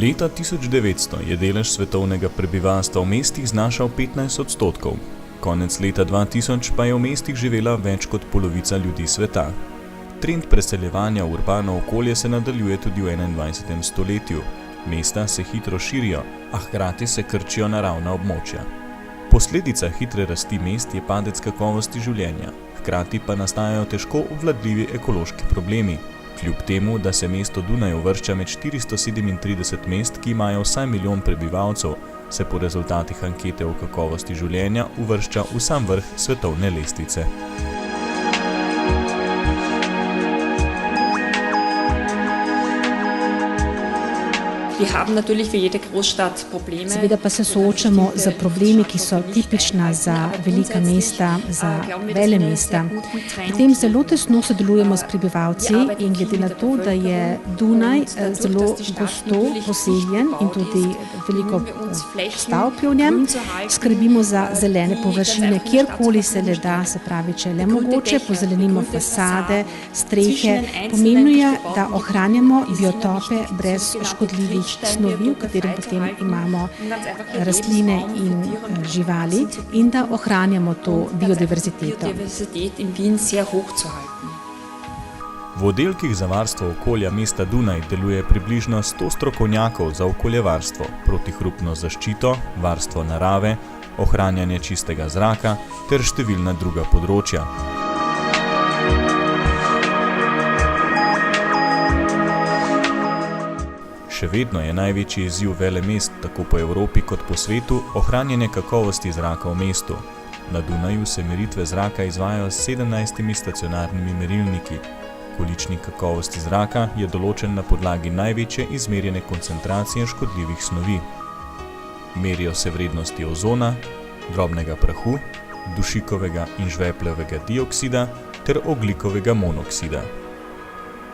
Leta 1900 je delež svetovnega prebivalstva v mestih znašal 15%, konec leta 2000 pa je v mestih živela več kot polovica ljudi sveta. Trend preseljevanja v urbano okolje se nadaljuje tudi v 21. stoletju. Mesta se hitro širijo, a hkrati se krčijo naravna območja. Posledica hitre rasti mest je padec kakovosti življenja, hkrati pa nastajajo težko obvladljivi ekološki problemi. Kljub temu, da se mesto Dunaj uvršča med 437 mest, ki imajo vsaj milijon prebivalcev, se po rezultatih ankete o kakovosti življenja uvršča v sam vrh svetovne lestvice. Seveda pa se soočamo z problemi, ki so tipična za velika mesta, za velemesta. Pri tem zelo tesno sodelujemo s prebivalci in glede na to, da je Dunaj zelo gosto poseljen in tudi veliko stavb v njem, skrbimo za zelene površine, kjerkoli se le da, se pravi, če le mogoče, pozelenimo fasade, strehe. Pomembno je, da ohranjamo biotope brez škodljivih snovi, v katerem potem imamo rastline in živali, in da ohranjamo to biodiverziteto. V oddelkih za varstvo okolja mesta Dunaj deluje približno 100 strokovnjakov za okoljevarstvo, protihrupno zaščito, varstvo narave, ohranjanje čistega zraka ter številna druga področja. Še vedno je največji izziv velemest, tako po Evropi kot po svetu, ohranjanje kakovosti zraka v mestu. Na Dunaju se meritve zraka izvajajo s 17 stacionarnimi merilniki. Količnik kakovosti zraka je določen na podlagi največje izmerjene koncentracije škodljivih snovi. Merijo se vrednosti ozona, drobnega prahu, dušikovega in žveplovega dioksida ter ogljikovega monoksida.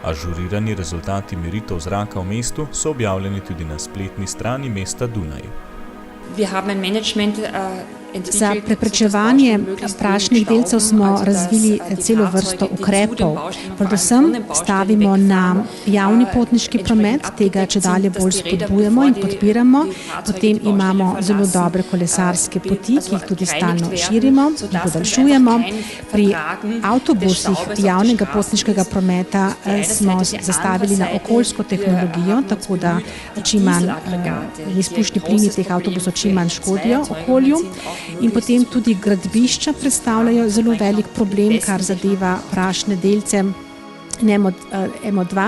Ažurirani rezultati meritev zraka v mestu so objavljeni tudi na spletni strani mesta Dunaj. Za preprečevanje prašnih delcev smo razvili celo vrsto ukrepov. Predvsem stavimo na javni potniški promet, tega čedalje bolj spodbujamo in podpiramo. Potem imamo zelo dobre kolesarske poti, ki jih tudi stalno širimo in podaljšujemo. Pri avtobusih javnega potniškega prometa smo zastavili na okoljsko tehnologijo, tako da čim manj izpušni plini teh avtobusov čim manj škodijo okolju. In potem tudi gradbišča predstavljajo zelo velik problem, kar zadeva prašne delce MO2.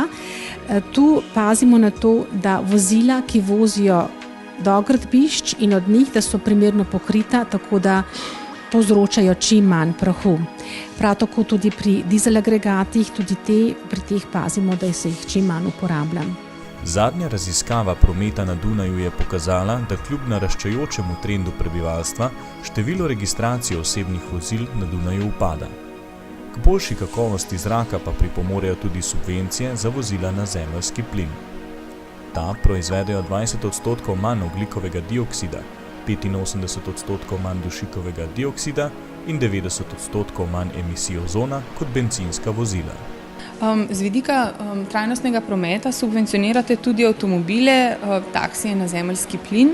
Tu pazimo na to, da vozila, ki vozijo do gradbišč in od njih, da so primerno pokrita, tako da povzročajo čim manj prahu. Prav tako tudi pri dizel agregatih, tudi pri teh pazimo, da se jih čim manj uporablja. Zadnja raziskava prometa na Dunaju je pokazala, da kljub naraščajočemu trendu prebivalstva število registracij osebnih vozil na Dunaju upada. K boljši kakovosti zraka pa pripomorejo tudi subvencije za vozila na zemeljski plin. Ta proizvedejo 20% manj ogljikovega dioksida, 85% manj dušikovega dioksida in 90% manj emisij ozona kot bencinska vozila. Z vidika trajnostnega prometa subvencionirate tudi avtomobile, taksije na zemeljski plin.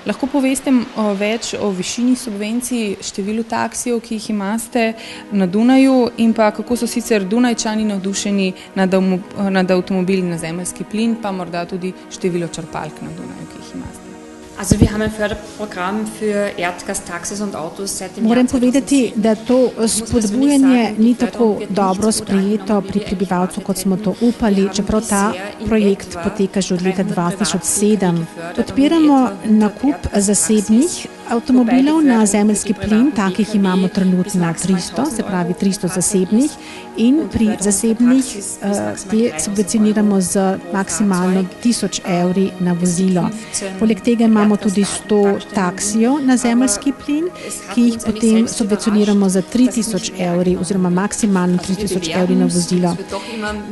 Lahko poveste več o višini subvencij, številu taksijev, ki jih imate na Dunaju in pa kako so sicer Dunajčani navdušeni nad avtomobili na zemeljski plin, pa morda tudi število črpalk na Dunaju, ki jih imate. Moram povedati, da to spodbujanje ni tako dobro sprejeto pri prebivalcu, kot smo to upali, čeprav ta projekt poteka že od leta 2007. Podpiramo nakup zasebnih avtomobilov na zemeljski plin, takih imamo trenutno 300, se pravi 300 zasebnih, in pri zasebnih te subvencioniramo z maksimalno 1000 evri na vozilo. Poleg tega imamo tudi 100 taksijev na zemeljski plin, ki jih potem subvencioniramo za 3000 evri oziroma maksimalno 3000 evri na vozilo.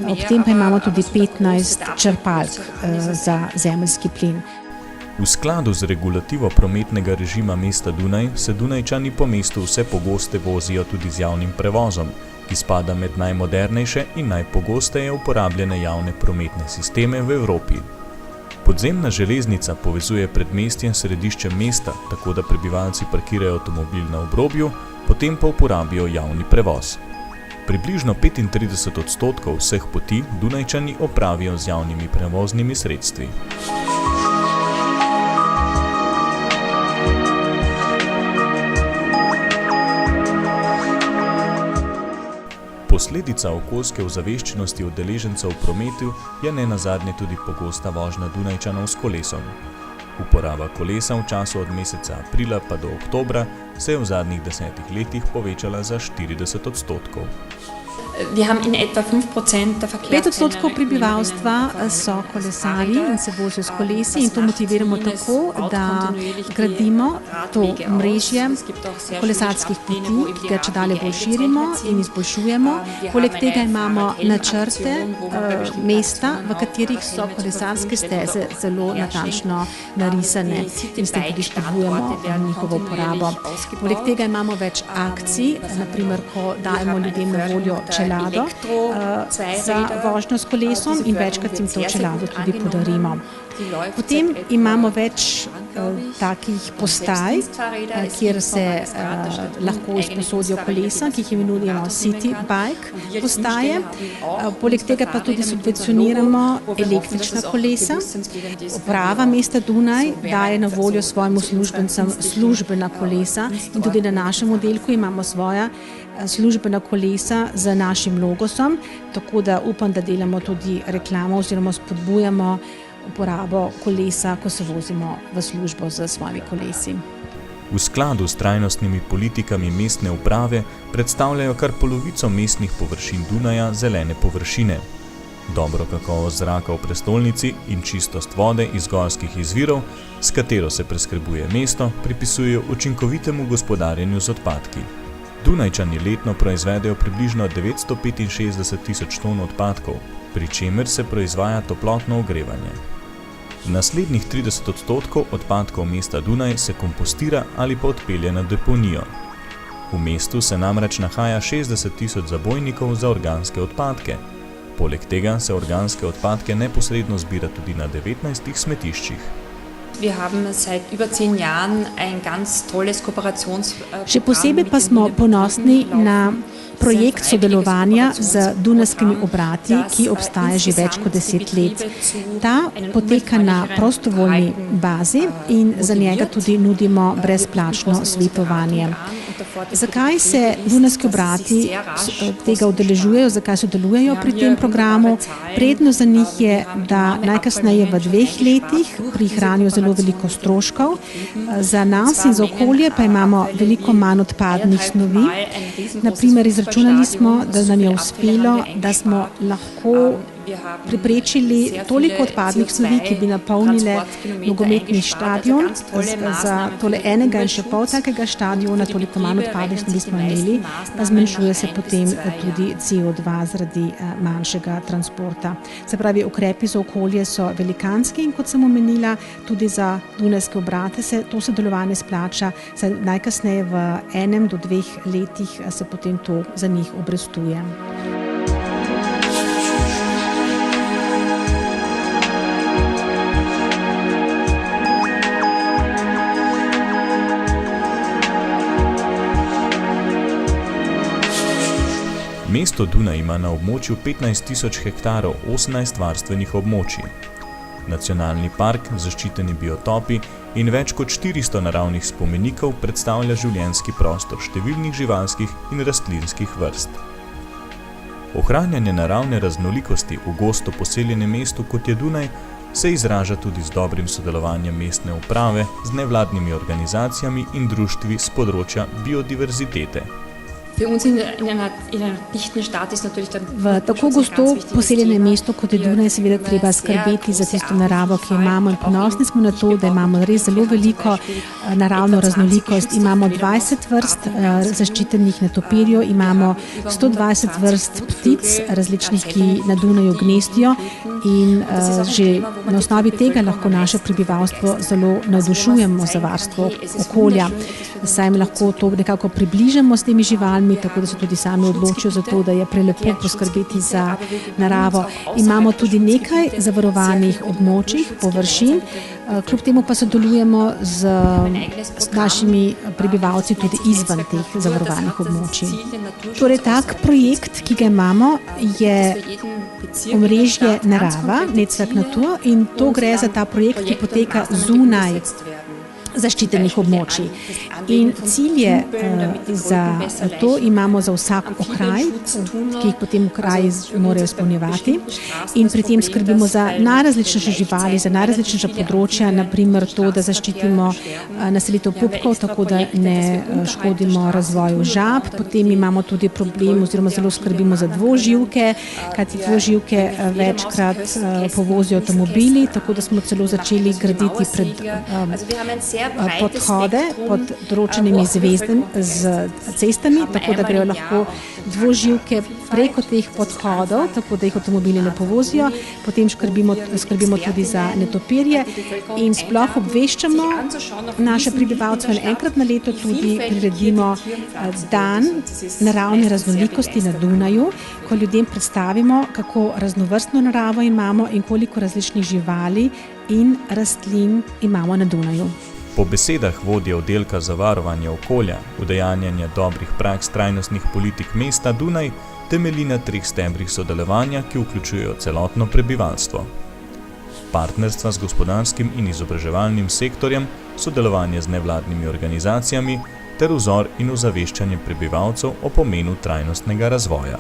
Ob tem pa imamo tudi 15 črpalk za zemeljski plin. V skladu z regulativo prometnega režima mesta Dunaj se Dunajčani po mestu vse pogoste vozijo tudi z javnim prevozom, ki spada med najmodernejše in najpogosteje uporabljene javne prometne sisteme v Evropi. Podzemna železnica povezuje predmestje s središčem mesta, tako da prebivalci parkirajo avtomobil na obrobju, potem pa uporabijo javni prevoz. Približno 35% vseh poti Dunajčani opravijo z javnimi prevoznimi sredstvi. Posledica okoljske ozaveščenosti udeležencev v prometu je nenazadnje tudi pogosta vožnja Dunajčanov s kolesom. Uporaba kolesa v času od meseca aprila pa do oktobra se je v zadnjih 10 letih povečala za 40%. 5% prebivalstva so kolesarji in se vozijo s kolesi in to motiviramo tako, da gradimo to mrežje kolesarskih poti, ki ga čedalje bolj širimo in izboljšujemo. Poleg tega imamo načrte mesta, v katerih so kolesarske steze zelo natančno narisane in s tem tudi spodbujamo njihovo uporabo. Poleg tega imamo več akcij, naprimer, ko dajemo ljudem na voljo čelado za vožnjo s kolesom in večkrat jim to čelado tudi podarimo. Potem imamo več takih postaj, kjer se lahko izposodijo kolesa, ki jih imenujemo City Bike postaje. Poleg tega pa tudi subvencioniramo električna kolesa. Uprava mesta Dunaj daje na voljo svojim uslužbencem službena kolesa in tudi na našem oddelku imamo svoja službena kolesa z našim logosom, tako da upam, da delamo tudi reklamo oziroma spodbujamo uporabo kolesa, ko se vozimo v službo z svojimi kolesi. V skladu s trajnostnimi politikami mestne uprave predstavljajo kar polovico mestnih površin Dunaja zelene površine. Dobro kakovost zraka v prestolnici in čistost vode iz gorskih izvirov, s katero se preskrbuje mesto, pripisujejo učinkovitemu gospodarjenju z odpadki. Dunajčani letno proizvedejo približno 965 tisoč ton odpadkov, pri čemer se proizvaja toplotno ogrevanje. Naslednjih 30% odpadkov mesta Dunaj se kompostira ali pa odpelje na deponijo. V mestu se namreč nahaja 60 tisoč zabojnikov za organske odpadke. Poleg tega se organske odpadke neposredno zbira tudi na 19 smetiščih. Še posebej pa smo ponosni na projekt sodelovanja z dunajskimi obrati, ki obstaja že več kot 10 let. Ta poteka na prostovoljni bazi in za njega tudi nudimo brezplačno svetovanje. Zakaj se dunajski obrati tega udeležujejo, zakaj sodelujejo pri tem programu? Prednost za njih je, da najkasneje v 2 letih prihranijo zelo veliko stroškov. Za nas in za okolje pa imamo veliko manj odpadnih snovi. Naprimer, izračunali smo, da nam je uspelo, da smo lahko preprečili toliko odpadnih snovi, ki bi napolnile nogometni stadion. Za tole enega in še pol takega stadiona toliko manj odpadnih snovi smo imeli, zmanjšuje se potem tudi CO2 zaradi manjšega transporta. Se pravi, ukrepi za okolje so velikanski in kot sem omenila, tudi za dunajske obrate se to sodelovanje splača, saj najkasneje v 1 do 2 letih se potem to za njih obrestuje. Mesto Dunaj ima na območju 15 tisoč hektarov 18 varstvenih območij. Nacionalni park, zaščiteni biotopi in več kot 400 naravnih spomenikov predstavlja življenjski prostor številnih živalskih in rastlinskih vrst. Ohranjanje naravne raznolikosti v gosto poseljenem mestu, kot je Dunaj, se izraža tudi z dobrim sodelovanjem mestne uprave z nevladnimi organizacijami in društvi s področja biodiverzitete. V tako gosto poseljenem mestu, kot je Dunaj, seveda treba skrbeti za tisto naravo, ki jo imamo, in ponosni smo na to, da imamo res zelo veliko naravno raznolikost. Imamo 20 vrst zaščitenih netopirjev, imamo 120 vrst ptic različnih, ki na Dunaju gnezdijo. in že na osnovi tega lahko naše prebivalstvo zelo navdušujemo za varstvo okolja. Saj jim lahko to nekako približamo s temi živalmi, tako da se tudi sami odločijo za to, da je prelepo poskrbeti za naravo. Imamo tudi nekaj zavarovanih območij, površin, kljub temu pa sodelujemo z našimi prebivalci tudi izven teh zavarovanih območij. Torej, tak projekt, ki ga imamo, je omrežje Narava, Netzwerk Natur, in to gre za ta projekt, ki poteka zunaj zaščitenih območij. In cilje za to imamo za vsak okraj, ki jih potem okraji morajo izpolnjevati, in pri tem skrbimo za najrazličnejše živali, za najrazličnejša področja, naprimer to, da zaščitimo naselitev pupkov, tako da ne škodimo razvoju žab. Potem imamo tudi problem oziroma zelo skrbimo za dvoživke, kajti dvoživke večkrat povozijo avtomobili, tako da smo celo začeli graditi podhode pod določenimi zvezdami z cestami, tako da grejo lahko dvoživke preko teh podhodov, tako da jih avtomobili ne povozijo. Potem skrbimo tudi za netopirje in sploh obveščamo naše prebivalce. Enkrat na leto tudi priredimo dan naravne raznolikosti na Dunaju, ko ljudem predstavimo, kako raznovrstno naravo imamo in koliko različnih živali in rastlin imamo na Dunaju. Po besedah vodje oddelka za varovanje okolja, udejanjanje dobrih praks trajnostnih politik mesta Dunaj temelji na 3 stebrih sodelovanja, ki vključujejo celotno prebivalstvo. Partnerstva z gospodarskim in izobraževalnim sektorjem, sodelovanje z nevladnimi organizacijami ter vzor in ozaveščanje prebivalcev o pomenu trajnostnega razvoja.